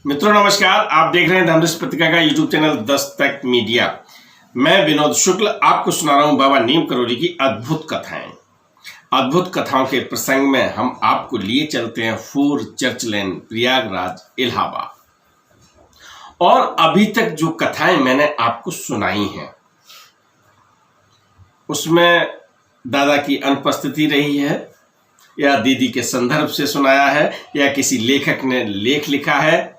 मित्रों नमस्कार। आप देख रहे हैं धर्मदृष्ट पत्रिका का यूट्यूब चैनल दस्तक मीडिया। मैं विनोद शुक्ल आपको सुना रहा हूं बाबा नीम करोली की अद्भुत कथाएं। अद्भुत कथाओं के प्रसंग में हम आपको लिए चलते हैं फोर चर्च लेन, प्रयागराज, इलाहाबाद। और अभी तक जो कथाएं मैंने आपको सुनाई हैं उसमें दादा की अनुपस्थिति रही है या दीदी के संदर्भ से सुनाया है या किसी लेखक ने लेख लिखा है,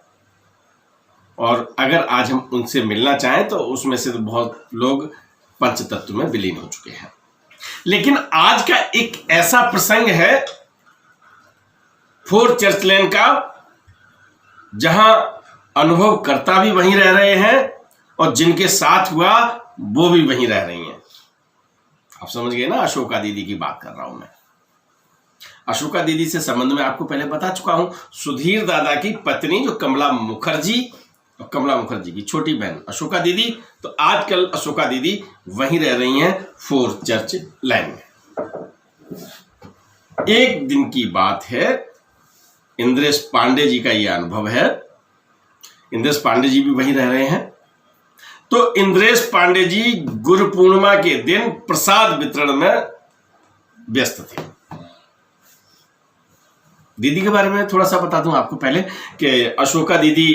और अगर आज हम उनसे मिलना चाहें तो उसमें से तो बहुत लोग पंचतत्व में विलीन हो चुके हैं। लेकिन आज का एक ऐसा प्रसंग है फोर चर्च लेन का जहां अनुभवकर्ता भी वहीं रह रहे हैं और जिनके साथ हुआ वो भी वहीं रह रही हैं। आप समझ गए ना, अशोका दीदी की बात कर रहा हूं मैं। अशोका दीदी से संबंध में आपको पहले बता चुका हूं। सुधीर दादा की पत्नी जो कमला मुखर्जी की छोटी बहन अशोका दीदी, तो आजकल अशोका दीदी वहीं रह रही हैं फोर चर्च लाइन में। एक दिन की बात है, इंद्रेश पांडे जी का यह अनुभव है। इंद्रेश पांडे जी भी वहीं रह रहे हैं। तो इंद्रेश पांडे जी गुरु पूर्णिमा के दिन प्रसाद वितरण में व्यस्त थे। दीदी के बारे में थोड़ा सा बता दूं आपको पहले कि अशोका दीदी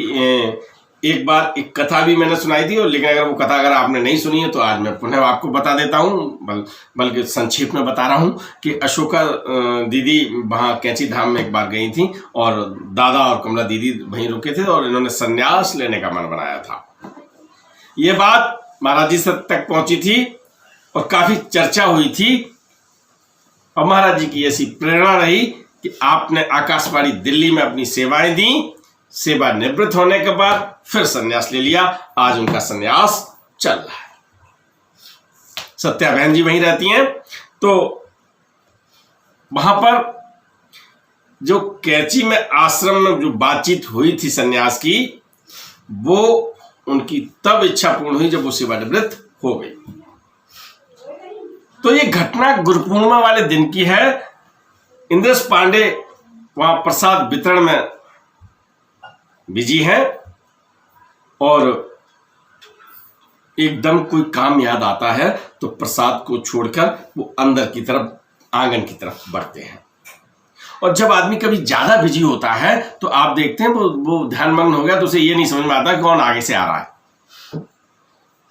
एक बार एक कथा भी मैंने सुनाई थी, और लेकिन अगर वो कथा अगर आपने नहीं सुनी है तो आज मैं पुनः आपको बता देता हूं, बल्कि संक्षेप में बता रहा हूं कि अशोका दीदी वहां कैंची धाम में एक बार गई थी और दादा और कमला दीदी वहीं रुके थे और इन्होंने संन्यास लेने का मन बनाया था। ये बात महाराज जी तक पहुंची थी और काफी चर्चा हुई थी, और महाराज जी की ऐसी प्रेरणा रही कि आपने आकाशवाणी दिल्ली में अपनी सेवाएं दी। सेवा निवृत्त होने के बाद फिर संन्यास ले लिया। आज उनका संन्यास चल रहा है। सत्या बहन जी वहीं रहती हैं। तो वहां पर जो कैंची में आश्रम में जो बातचीत हुई थी संन्यास की, वो उनकी तब इच्छा पूर्ण हुई जब वो सेवा निवृत्त हो गई। तो ये घटना गुरु पूर्णिमा वाले दिन की है। इंद्रेश पांडे वहां प्रसाद वितरण में बिजी हैं और एकदम कोई काम याद आता है तो प्रसाद को छोड़कर वो अंदर की तरफ, आंगन की तरफ बढ़ते हैं। और जब आदमी कभी ज्यादा बिजी होता है तो आप देखते हैं वो ध्यानमग्न हो गया तो उसे ये नहीं समझ में आता कौन आगे से आ रहा है।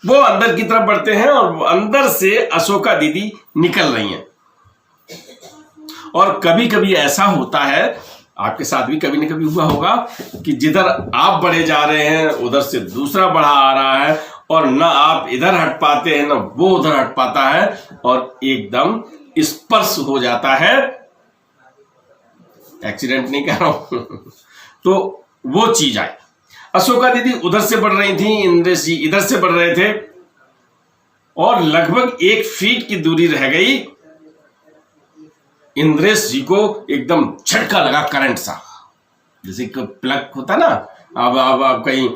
वो अंदर की तरफ बढ़ते हैं और अंदर से अशोका दीदी निकल रही हैं। और कभी कभी ऐसा होता है, आपके साथ भी कभी न कभी हुआ होगा, कि जिधर आप बढ़े जा रहे हैं उधर से दूसरा बढ़ा आ रहा है और ना आप इधर हट पाते हैं ना वो उधर हट पाता है और एकदम स्पर्श हो जाता है। एक्सीडेंट नहीं कह रहा हूं तो वो चीज आई। अशोका दीदी उधर से बढ़ रही थी, इंद्रेश जी इधर से बढ़ रहे थे और लगभग 1 फीट की दूरी रह गई। इंद्रेश जी को एकदम झटका लगा, करंट सा, जैसे कि प्लग होता ना, अब कहीं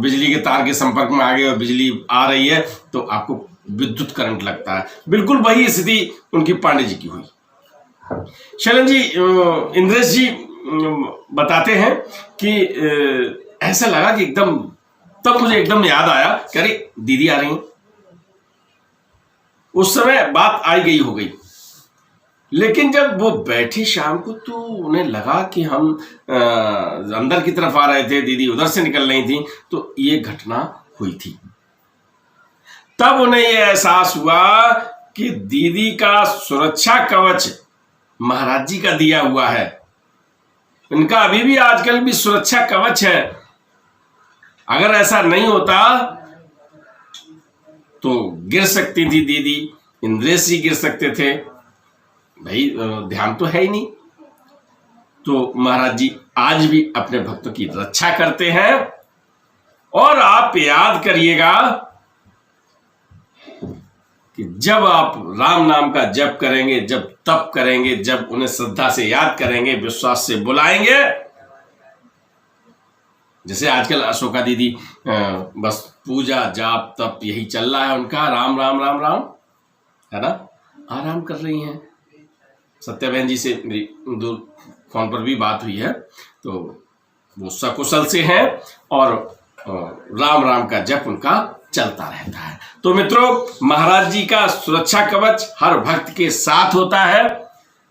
बिजली के तार के संपर्क में आ गए और बिजली आ रही है तो आपको विद्युत करंट लगता है। बिल्कुल वही स्थिति उनकी पांडे जी की हुई। शैलन जी, इंद्रेश जी बताते हैं कि ऐसा लगा कि एकदम, तब मुझे एकदम याद आया कि अरे दीदी आ रही हैं। उस समय बात आई गई हो गई, लेकिन जब वो बैठी शाम को तो उन्हें लगा कि हम अंदर की तरफ आ रहे थे, दीदी उधर से निकल रही थी, तो ये घटना हुई थी। तब उन्हें ये एहसास हुआ कि दीदी का सुरक्षा कवच महाराज जी का दिया हुआ है। इनका अभी भी आजकल भी सुरक्षा कवच है। अगर ऐसा नहीं होता तो गिर सकती थी दीदी, इंद्रेश जी गिर सकते थे, भाई ध्यान तो है ही नहीं। तो महाराज जी आज भी अपने भक्तों की रक्षा करते हैं। और आप याद करिएगा कि जब आप राम नाम का जप करेंगे, जब तप करेंगे, जब उन्हें श्रद्धा से याद करेंगे, विश्वास से बुलाएंगे, जैसे आजकल अशोका दीदी बस पूजा जाप तप यही चल रहा है उनका, राम राम राम राम, है ना, आराम कर रही हैं। सत्या बहन जी से मेरी दूर फोन पर भी बात हुई है, तो वो सकुशल से हैं और राम राम का जप उनका चलता रहता है। तो मित्रों, महाराज जी का सुरक्षा कवच हर भक्त के साथ होता है।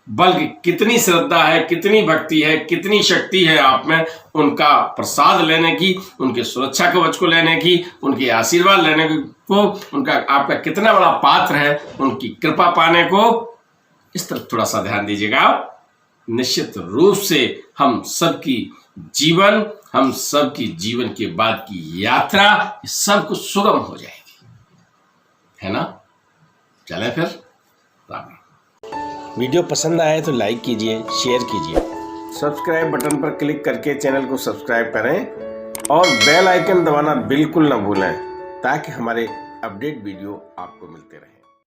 बल्कि कितनी श्रद्धा है, कितनी भक्ति है, कितनी शक्ति है आप में उनका प्रसाद लेने की, उनके सुरक्षा कवच को लेने की, उनके आशीर्वाद लेने को, उनका आपका कितना बड़ा पात्र है उनकी कृपा पाने को, इस तरफ थोड़ा सा ध्यान दीजिएगा। निश्चित रूप से हम सबकी जीवन के बाद की यात्रा सब कुछ सुगम हो जाएगी, है ना। चले फिर, राम। वीडियो पसंद आए तो लाइक कीजिए, शेयर कीजिए, सब्सक्राइब बटन पर क्लिक करके चैनल को सब्सक्राइब करें और बेल आइकन दबाना बिल्कुल ना भूलें, ताकि हमारे अपडेट वीडियो आपको मिलते रहें।